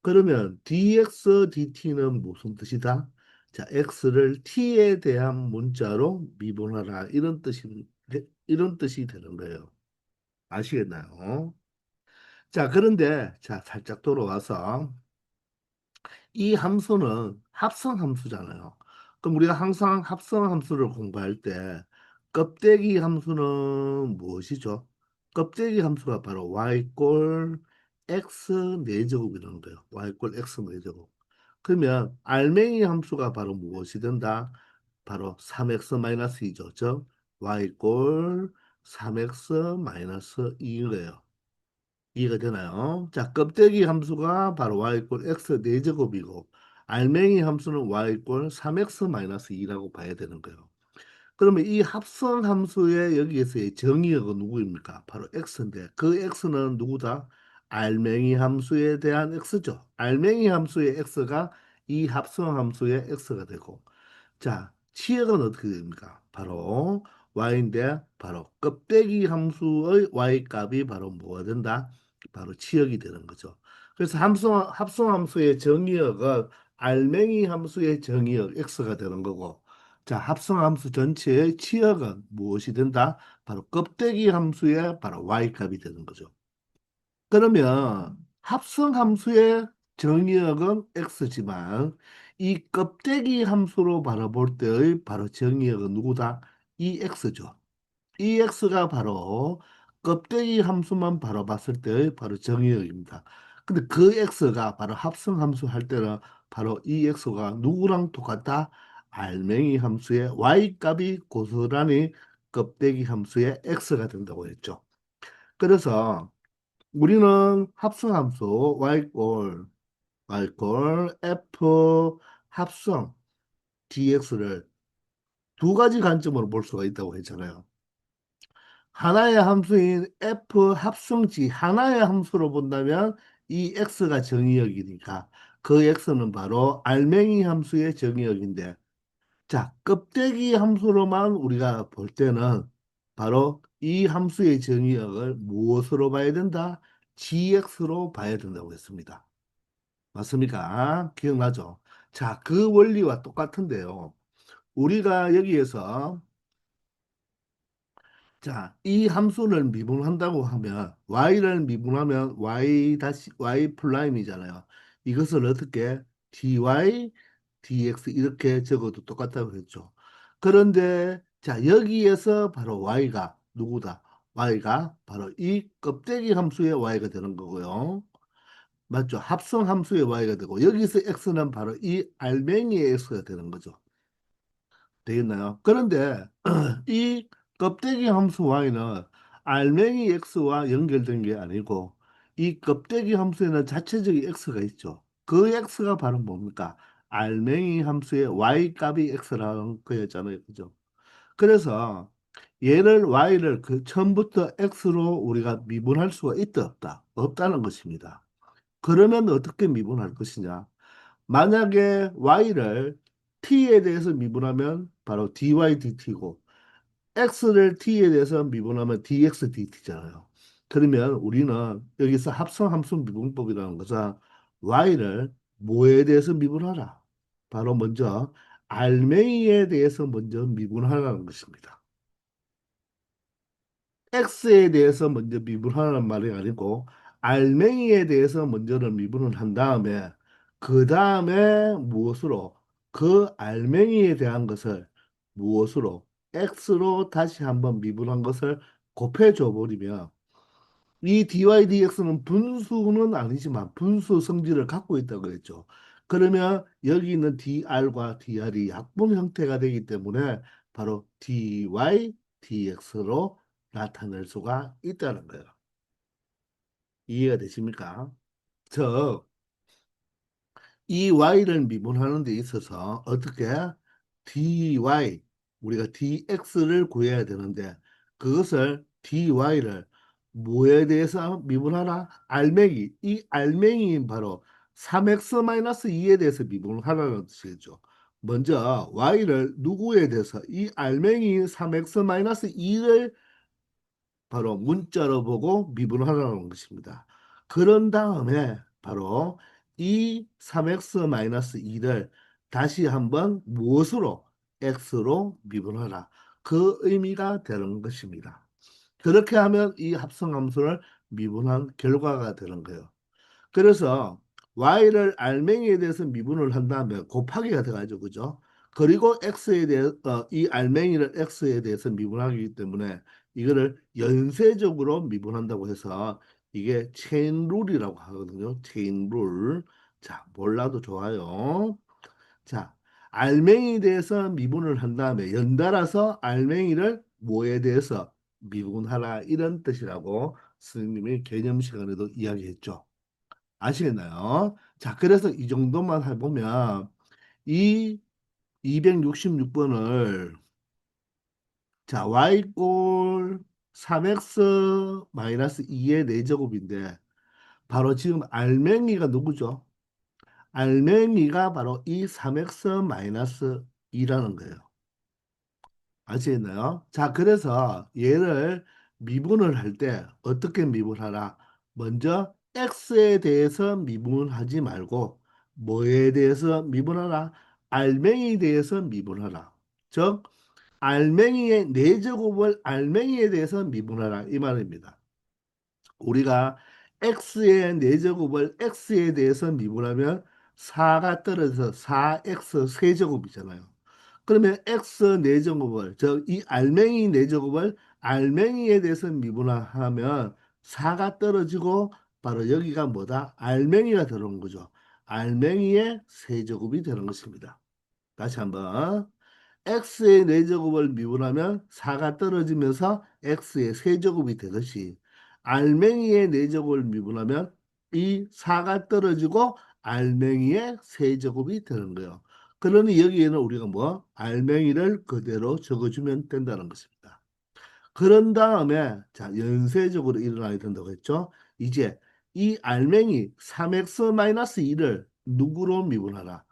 그러면 dx dt는 무슨 뜻이다? 자, x를 t에 대한 문자로 미분하라 이런 뜻이 되는 거예요. 아시겠나요? 자, 그런데 자, 살짝 돌아와서 이 함수는 합성 함수잖아요. 그럼 우리가 항상 합성 함수를 공부할 때 껍데기 함수는 무엇이죠? 껍데기 함수가 바로 y꼴 x 4제곱이라는 거예요. y꼴 x 4제곱. 그러면 알맹이 함수가 바로 무엇이 된다? 바로 3x-2죠. 즉 y꼴 3x-2래요. 이해가 되나요? 자, 껍데기 함수가 바로 y꼴 x 4제곱이고 알맹이 함수는 y꼴 3x-2라고 봐야 되는 거예요. 그러면 이 합성 함수의 여기에서의 정의어가 누구입니까? 바로 x인데 그 x는 누구다? 알맹이 함수에 대한 x죠. 알맹이 함수의 x가 이 합성 함수의 x가 되고 자, 치역은 어떻게 됩니까? 바로 y인데 바로 껍데기 함수의 y 값이 바로 뭐가 된다? 바로 치역이 되는 거죠. 그래서 합성 함수의 정의역은 알맹이 함수의 정의역 x가 되는 거고 자, 합성 함수 전체의 치역은 무엇이 된다? 바로 껍데기 함수의 바로 y 값이 되는 거죠. 그러면 합성 함수의 정의역은 x지만 이 껍데기 함수로 바라볼 때의 바로 정의역은 누구다? 이 x죠. 이 x가 바로 껍데기 함수만 바로 봤을 때의 바로 정의역입니다. 근데 그 x가 바로 합성 함수 할 때는 바로 이 x가 누구랑 똑같다? 알맹이 함수의 y 값이 고스란히 껍데기 함수의 x가 된다고 했죠. 그래서 우리는 합성함수 y꼴 f 합성 dx를 두 가지 관점으로 볼 수가 있다고 했잖아요. 하나의 함수인 f 합성지 하나의 함수로 본다면 이 x가 정의역이니까 그 x는 바로 알맹이 함수의 정의역인데 자, 껍데기 함수로만 우리가 볼 때는 바로 이 함수의 정의역을 무엇으로 봐야 된다? gx로 봐야 된다고 했습니다. 맞습니까? 기억나죠? 자, 그 원리와 똑같은데요. 우리가 여기에서 자, 이 함수를 미분한다고 하면 y를 미분하면 y 프라임이잖아요. 이것을 어떻게 dy dx 이렇게 적어도 똑같다고 했죠. 그런데 자, 여기에서 바로 y가 누구다? y가 바로 이 껍데기 함수의 y가 되는 거고요. 맞죠? 합성 함수의 y가 되고 여기서 x는 바로 이 알맹이의 x가 되는 거죠. 되겠나요? 그런데 이 껍데기 함수 y는 알맹이 x와 연결된 게 아니고 이 껍데기 함수에는 자체적인 x가 있죠. 그 x가 바로 뭡니까? 알맹이 함수의 y 값이 x라는 거였잖아요. 그죠? 그래서 얘를 y를 그 처음부터 x로 우리가 미분할 수가 있다 없다? 없다는 것입니다. 그러면 어떻게 미분할 것이냐? 만약에 y를 t에 대해서 미분하면 바로 dy dt고 x를 t에 대해서 미분하면 dx dt잖아요. 그러면 우리는 여기서 합성함수 미분법이라는 것은 y를 뭐에 대해서 미분하라? 바로 먼저 알맹이에 대해서 먼저 미분하라는 것입니다. X에 대해서 먼저 미분하라는 말이 아니고 알맹이에 대해서 먼저는 미분을 한 다음에 그 다음에 무엇으로 그 알맹이에 대한 것을 무엇으로 X로 다시 한번 미분한 것을 곱해줘 버리면 이 dy dx는 분수는 아니지만 분수 성질을 갖고 있다고 했죠. 그러면 여기 있는 dr과 dr이 약분 형태가 되기 때문에 바로 dy dx로 나타낼 수가 있다는 거예요. 이해가 되십니까? 즉, 이 y를 미분하는 데 있어서 어떻게 dy 우리가 dx를 구해야 되는데 그것을 dy를 뭐에 대해서 미분하라? 알맹이. 이 알맹이인 바로 3x-2에 대해서 미분하라는 뜻이죠. 먼저 y를 누구에 대해서 이 알맹이 3x-2를 바로 문자로 보고 미분하라는 것입니다. 그런 다음에 바로 이 3x-2를 다시 한번 무엇으로? x로 미분하라. 그 의미가 되는 것입니다. 그렇게 하면 이 합성함수를 미분한 결과가 되는 거예요. 그래서 y를 알맹이에 대해서 미분을 한 다음에 곱하기가 돼가지고 그죠? 그리고 x에 대해 이 알맹이를 x에 대해서 미분하기 때문에 이거를 연쇄적으로 미분한다고 해서 이게 체인 룰이라고 하거든요. 체인 룰. 자, 몰라도 좋아요. 자, 알맹이에 대해서 미분을 한 다음에 연달아서 알맹이를 뭐에 대해서 미분하라 이런 뜻이라고 스님이 개념 시간에도 이야기했죠. 아시겠나요? 자, 그래서 이 정도만 해보면 이 266번을 자, y꼴 3x-2의 4제곱인데 바로 지금 알맹이가 누구죠? 알맹이가 바로 이 3x-2라는 거예요. 아시겠나요? 자, 그래서 얘를 미분을 할 때 어떻게 미분하라? 먼저 x에 대해서 미분하지 말고 뭐에 대해서 미분하라? 알맹이에 대해서 미분하라. 즉, 알맹이의 4제곱을 알맹이에 대해서 미분하라 이 말입니다. 우리가 x의 4제곱을 x에 대해서 미분하면 4가 떨어져서 4x 세제곱이잖아요. 그러면 x 4제곱을 즉 이 알맹이 4제곱을 알맹이에 대해서 미분하면 4가 떨어지고 바로 여기가 뭐다? 알맹이가 들어온 거죠. 알맹이의 세제곱이 되는 것입니다. 다시 한번 x의 4제곱을 미분하면 4가 떨어지면서 x의 세제곱이 되듯이 알맹이의 4제곱을 미분하면 이 4가 떨어지고 알맹이의 세제곱이 되는 거예요. 그러니 여기에는 우리가 뭐 알맹이를 그대로 적어주면 된다는 것입니다. 그런 다음에 자 연쇄적으로 일어나야 된다고 했죠. 이제 이 알맹이 3x-2를 누구로 미분하나?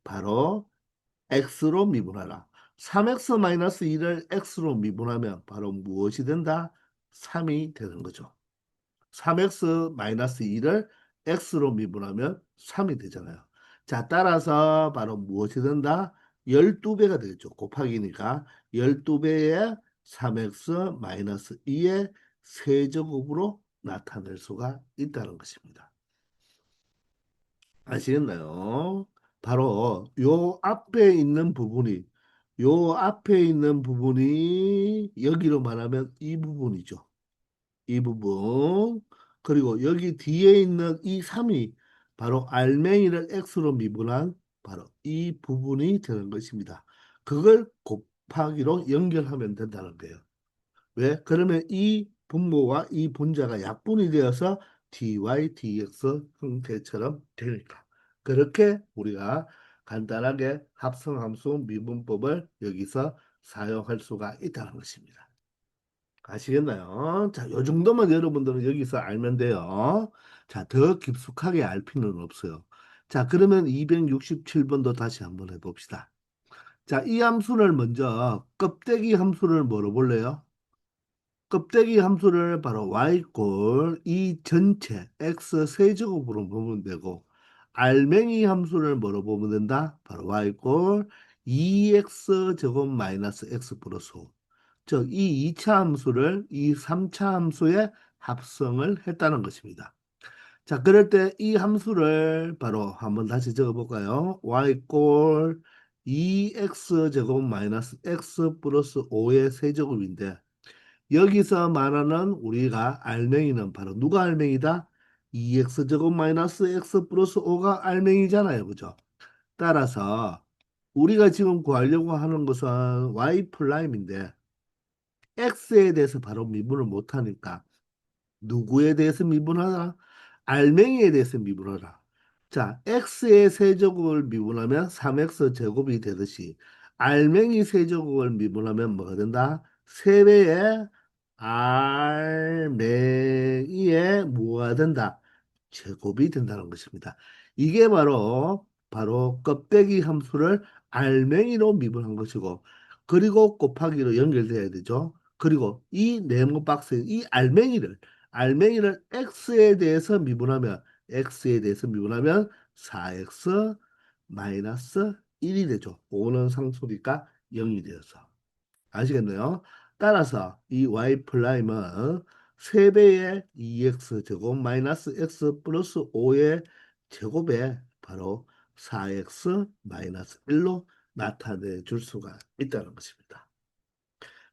바로 x로 미분하라. 3x-2를 x로 미분하면 바로 무엇이 된다? 3이 되는 거죠. 3x-2를 x로 미분하면 3이 되잖아요. 자, 따라서 바로 무엇이 된다? 12배가 되겠죠. 곱하기니까 12배의 3x-2의 세제곱으로 나타낼 수가 있다는 것입니다. 아시겠나요? 바로 요 앞에 있는 부분이 여기로 말하면 이 부분이죠. 이 부분. 그리고 여기 뒤에 있는 이 3이 바로 알맹이를 x로 미분한 바로 이 부분이 되는 것입니다. 그걸 곱하기로 연결하면 된다는 거예요. 왜? 그러면 이 분모와 이 분자가 약분이 되어서 dy, dx 형태처럼 되니까. 그렇게 우리가 간단하게 합성함수 미분법을 여기서 사용할 수가 있다는 것입니다. 아시겠나요? 자, 요 정도만 여러분들은 여기서 알면 돼요. 자, 더 깊숙하게 알 필요는 없어요. 자, 그러면 267번도 다시 한번 해봅시다. 자, 이 함수를 먼저 껍데기 함수를 뭐로 볼래요? 껍데기 함수를 바로 y꼴 이 전체 x 세제곱으로 보면 되고 알맹이 함수를 뭐로 보면 된다? 바로 y꼴 2x 제곱 마이너스 x 플러스 5. 즉, 이 2차 함수를 이 3차 함수에 합성을 했다는 것입니다. 자, 그럴 때 이 함수를 바로 한번 다시 적어볼까요? y꼴 2x 제곱 마이너스 x 플러스 5의 세제곱인데 여기서 말하는 우리가 알맹이는 바로 누가 알맹이다? 2x 제곱 마이너스 x 플러스 5가 알맹이잖아요. 그죠? 따라서 우리가 지금 구하려고 하는 것은 y 프라임인데 x에 대해서 바로 미분을 못하니까 누구에 대해서 미분하라? 알맹이에 대해서 미분하라. 자, x의 세제곱을 미분하면 3x 제곱이 되듯이 알맹이 세제곱을 미분하면 뭐가 된다? 3배의 알맹이에 뭐가 된다? 제곱이 된다는 것입니다. 이게 바로 껍데기 함수를 알맹이로 미분한 것이고, 그리고 곱하기로 연결돼야 되죠. 그리고 이 네모 박스에 이 알맹이를 x에 대해서 미분하면 4x 마이너스 1이 되죠. 5는 상수니까 0이 되어서. 아시겠나요? 따라서 이 y 프라임은 3배의 2x 제곱 마이너스 x 플러스 5의 제곱에 바로 4x 마이너스 1로 나타내 줄 수가 있다는 것입니다.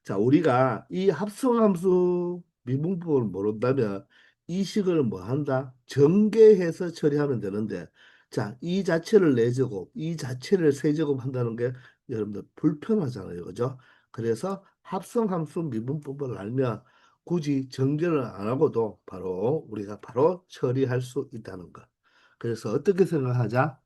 자, 우리가 이 합성함수 미분법을 모른다면 이 식을 뭐 한다? 전개해서 처리하면 되는데, 자, 이 자체를 4제곱, 이 자체를 3제곱 한다는 게 여러분들 불편하잖아요. 그죠? 그래서 합성함수 미분법을 알면 굳이 전개를 안 하고도 우리가 바로 처리할 수 있다는 것. 그래서 어떻게 생각하자?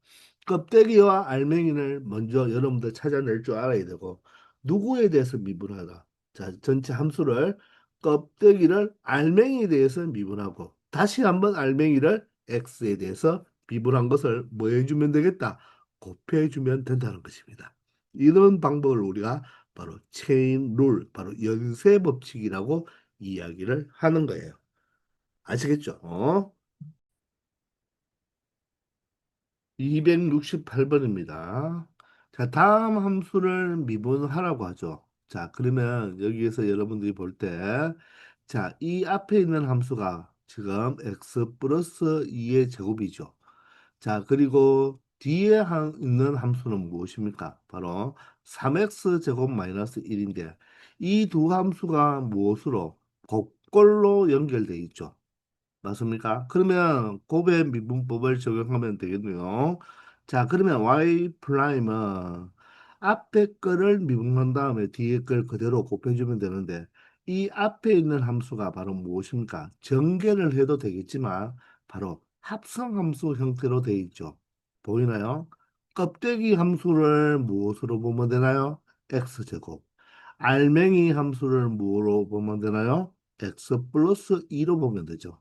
껍데기와 알맹이를 먼저 여러분들 찾아낼 줄 알아야 되고, 누구에 대해서 미분하다. 자, 전체 함수를 껍데기를 알맹이에 대해서 미분하고 다시 한번 알맹이를 x에 대해서 미분한 것을 뭐 해주면 되겠다? 곱해주면 된다는 것입니다. 이런 방법을 우리가 바로 체인 룰, 바로 연쇄 법칙이라고 이야기를 하는 거예요. 아시겠죠? 268번입니다. 자, 다음 함수를 미분하라고 하죠. 자, 그러면 여기에서 여러분들이 볼 때, 자, 이 앞에 있는 함수가 지금 x 플러스 2의 제곱이죠. 자, 그리고 뒤에 있는 함수는 무엇입니까? 바로 3x 제곱 마이너스 1인데, 이 두 함수가 무엇으로? 곡걸로 연결되어 있죠. 맞습니까? 그러면 곱의 미분법을 적용하면 되겠네요. 자, 그러면 y 프라임은 앞에 거를 미분한 다음에 뒤에 걸 그대로 곱해주면 되는데 이 앞에 있는 함수가 바로 무엇입니까? 전개를 해도 되겠지만 바로 합성함수 형태로 되어 있죠. 보이나요? 껍데기 함수를 무엇으로 보면 되나요? x제곱. 알맹이 함수를 뭐로 보면 되나요? x 플러스 2로 보면 되죠.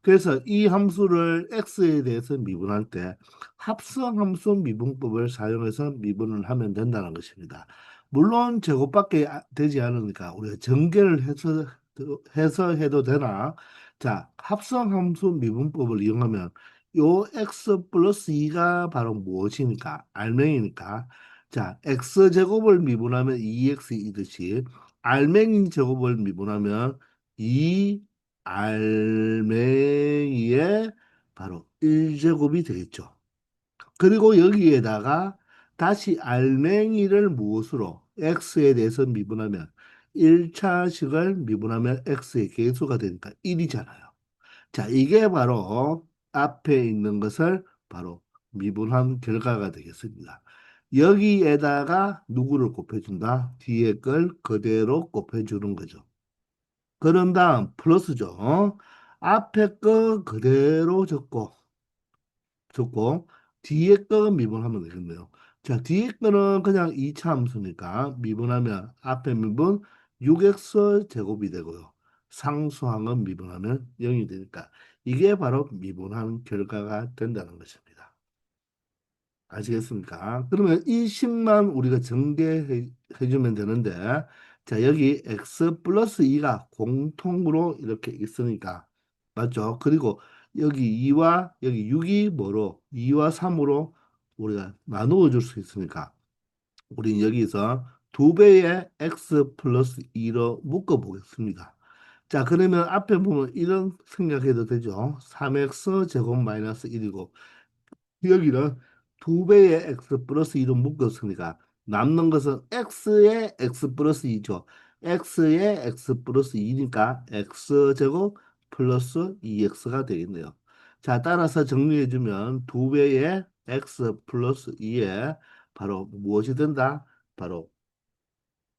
그래서 이 함수를 x에 대해서 미분할 때 합성함수 미분법을 사용해서 미분을 하면 된다는 것입니다. 물론 제곱밖에 되지 않으니까 우리가 전개를 해서 해도 되나? 자, 합성함수 미분법을 이용하면 요 x 플러스 2가 바로 무엇이니까? 알맹이니까. 자, x제곱을 미분하면 2x이듯이 알맹이 제곱을 미분하면 2 알맹이의 바로 1제곱이 되겠죠. 그리고 여기에다가 다시 알맹이를 무엇으로 x에 대해서 미분하면 1차식을 미분하면 x의 계수가 되니까 1이잖아요. 자, 이게 바로 앞에 있는 것을 바로 미분한 결과가 되겠습니다. 여기에다가 누구를 곱해준다? 뒤에 걸 그대로 곱해주는 거죠. 그런 다음 플러스죠. 앞에 거 그대로 적고 뒤에 거 미분하면 되겠네요. 자, 뒤에 거는 그냥 2차 함수니까 미분하면 앞에 미분 6x 제곱이 되고요. 상수항은 미분하면 0이 되니까 이게 바로 미분한 결과가 된다는 것입니다. 아시겠습니까? 그러면 이 식만 우리가 전개해 주면 되는데, 자, 여기 x 플러스 2가 공통으로 이렇게 있으니까, 맞죠? 그리고 여기 2와 여기 6이 뭐로? 2와 3으로 우리가 나누어 줄 수 있으니까, 우리는 여기서 2배의 x 플러스 2로 묶어 보겠습니다. 자, 그러면 앞에 보면 이런 생각해도 되죠? 3x 제곱 마이너스 1이고, 여기는 2배의 x 플러스 2로 묶었으니까 남는 것은 x의 x 플러스 2죠. x의 x 플러스 2니까 x제곱 플러스 2x가 되겠네요. 자, 따라서 정리해주면 2배의 x 플러스 2에 바로 무엇이 된다? 바로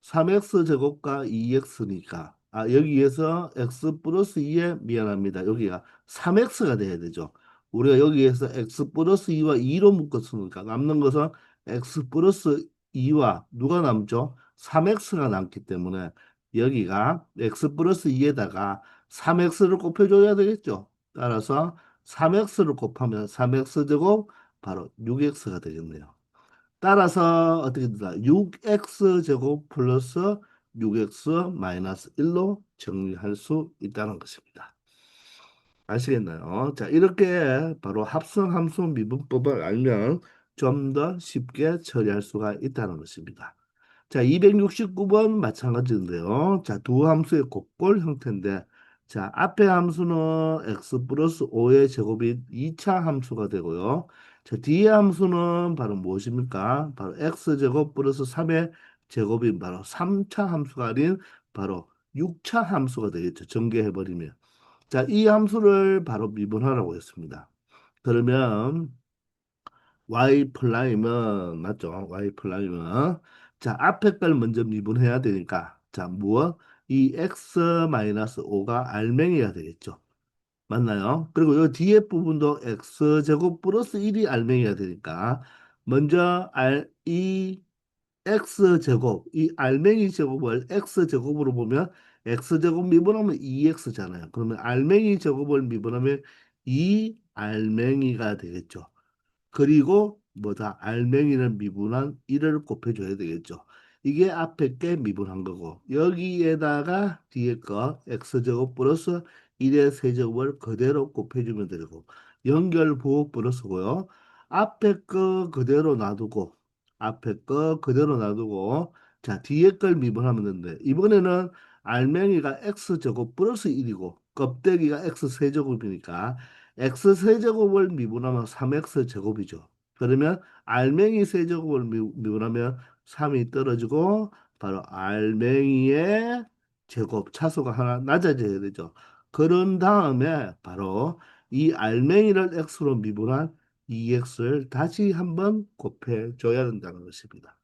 3x 제곱과 2x니까 여기에서 x 플러스 2에 미안합니다. 여기가 3x가 돼야 되죠. 우리가 여기에서 x 플러스 2와 2로 묶었으니까 남는 것은 x 플러스 2와 누가 남죠? 3x가 남기 때문에 여기가 x 플러스 2에다가 3x를 곱해줘야 되겠죠. 따라서 3x를 곱하면 3x 제곱 바로 6x가 되겠네요. 따라서 어떻게 된다? 6x 제곱 플러스 6x 마이너스 1로 정리할 수 있다는 것입니다. 아시겠나요? 자, 이렇게 바로 합성함수 미분법을 알면 좀 더 쉽게 처리할 수가 있다는 것입니다. 자, 269번 마찬가지인데요. 자, 두 함수의 곱골 형태인데, 자, 앞에 함수는 x 플러스 5의 제곱이 2차 함수가 되고요. 자, 뒤에 함수는 바로 무엇입니까? 바로 x 제곱 플러스 3의 제곱이 바로 3차 함수가 아닌 바로 6차 함수가 되겠죠. 전개해버리면. 자, 이 함수를 바로 미분하라고 했습니다. 그러면 y 프라임은 맞죠? y 프라임은 자, 앞에 걸 먼저 미분해야 되니까 자, 무엇? 이 x 마이너스 5가 알맹이가 되겠죠. 맞나요? 그리고 이 뒤에 부분도 x 제곱 플러스 1이 알맹이가 되니까 먼저 이 x 제곱 이 알맹이 제곱을 x 제곱으로 보면 x 제곱 미분하면 2x잖아요. 그러면 알맹이 제곱을 미분하면 2 알맹이가 되겠죠. 그리고 뭐다? 알맹이는 미분한 1을 곱해줘야 되겠죠. 이게 앞에 게 미분한 거고 여기에다가 뒤에 거 x제곱 플러스 1의 세제곱을 그대로 곱해주면 되고 연결 부호 플러스고요. 앞에 거 그대로 놔두고 앞에 거 그대로 놔두고 자 뒤에 걸 미분하면 되는데 이번에는 알맹이가 x제곱 플러스 1이고 껍데기가 x세제곱이니까 x세제곱을 미분하면 3x제곱이죠. 그러면 알맹이 세제곱을 미분하면 3이 떨어지고 바로 알맹이의 제곱 차수가 하나 낮아져야 되죠. 그런 다음에 바로 이 알맹이를 x로 미분한 2x를 다시 한번 곱해줘야 된다는 것입니다.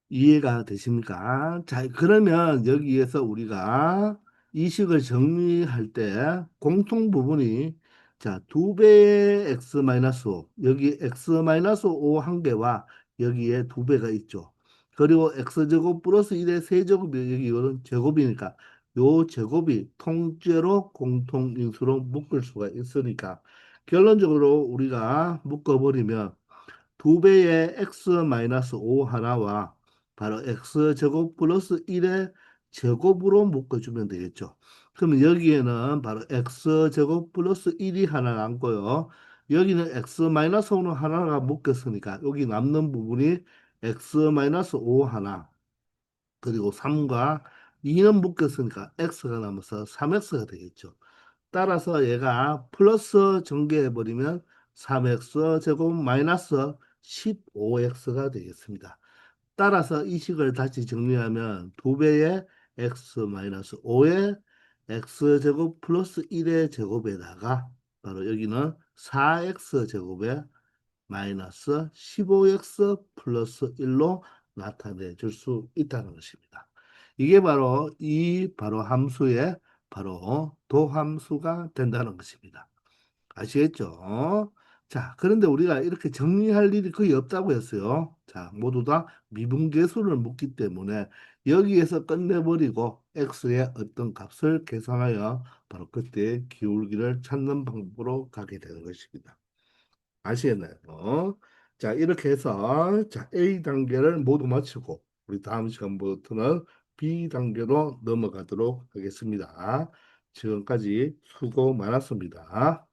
이해가 되십니까? 자, 그러면 여기에서 우리가 이 식을 정리할 때 공통 부분이 자, 두 배의 x 마이너스 5, 여기 x 마이너스 5 한 개와 여기에 두 배가 있죠. 그리고 x제곱 플러스 1의 세제곱이 여기 이거는 제곱이니까 요 제곱이 통째로 공통인수로 묶을 수가 있으니까 결론적으로 우리가 묶어버리면 두 배의 x 마이너스 5 하나와 바로 x 제곱 플러스 1의 제곱으로 묶어주면 되겠죠. 그러면 여기에는 바로 x 제곱 플러스 1이 하나 남고요. 여기는 x 마이너스 5는 하나가 묶였으니까 여기 남는 부분이 x 마이너스 5 하나 그리고 3과 2는 묶였으니까 x가 남아서 3x가 되겠죠. 따라서 얘가 플러스 전개해버리면 3x 제곱 마이너스 15x가 되겠습니다. 따라서 이 식을 다시 정리하면 두 배의 x 마이너스 5의 x 제곱 플러스 1의 제곱에다가 바로 여기는 4x 제곱에 마이너스 15x 플러스 1로 나타내 줄 수 있다는 것입니다. 이게 바로 이 바로 함수의 바로 도함수가 된다는 것입니다. 아시겠죠? 자, 그런데 우리가 이렇게 정리할 일이 거의 없다고 했어요. 자, 모두 다 미분계수를 묻기 때문에 여기에서 끝내버리고 x의 어떤 값을 계산하여 바로 그때 기울기를 찾는 방법으로 가게 되는 것입니다. 아시겠나요? 자, 이렇게 해서 자, A 단계를 모두 마치고 우리 다음 시간부터는 B 단계로 넘어가도록 하겠습니다. 지금까지 수고 많았습니다.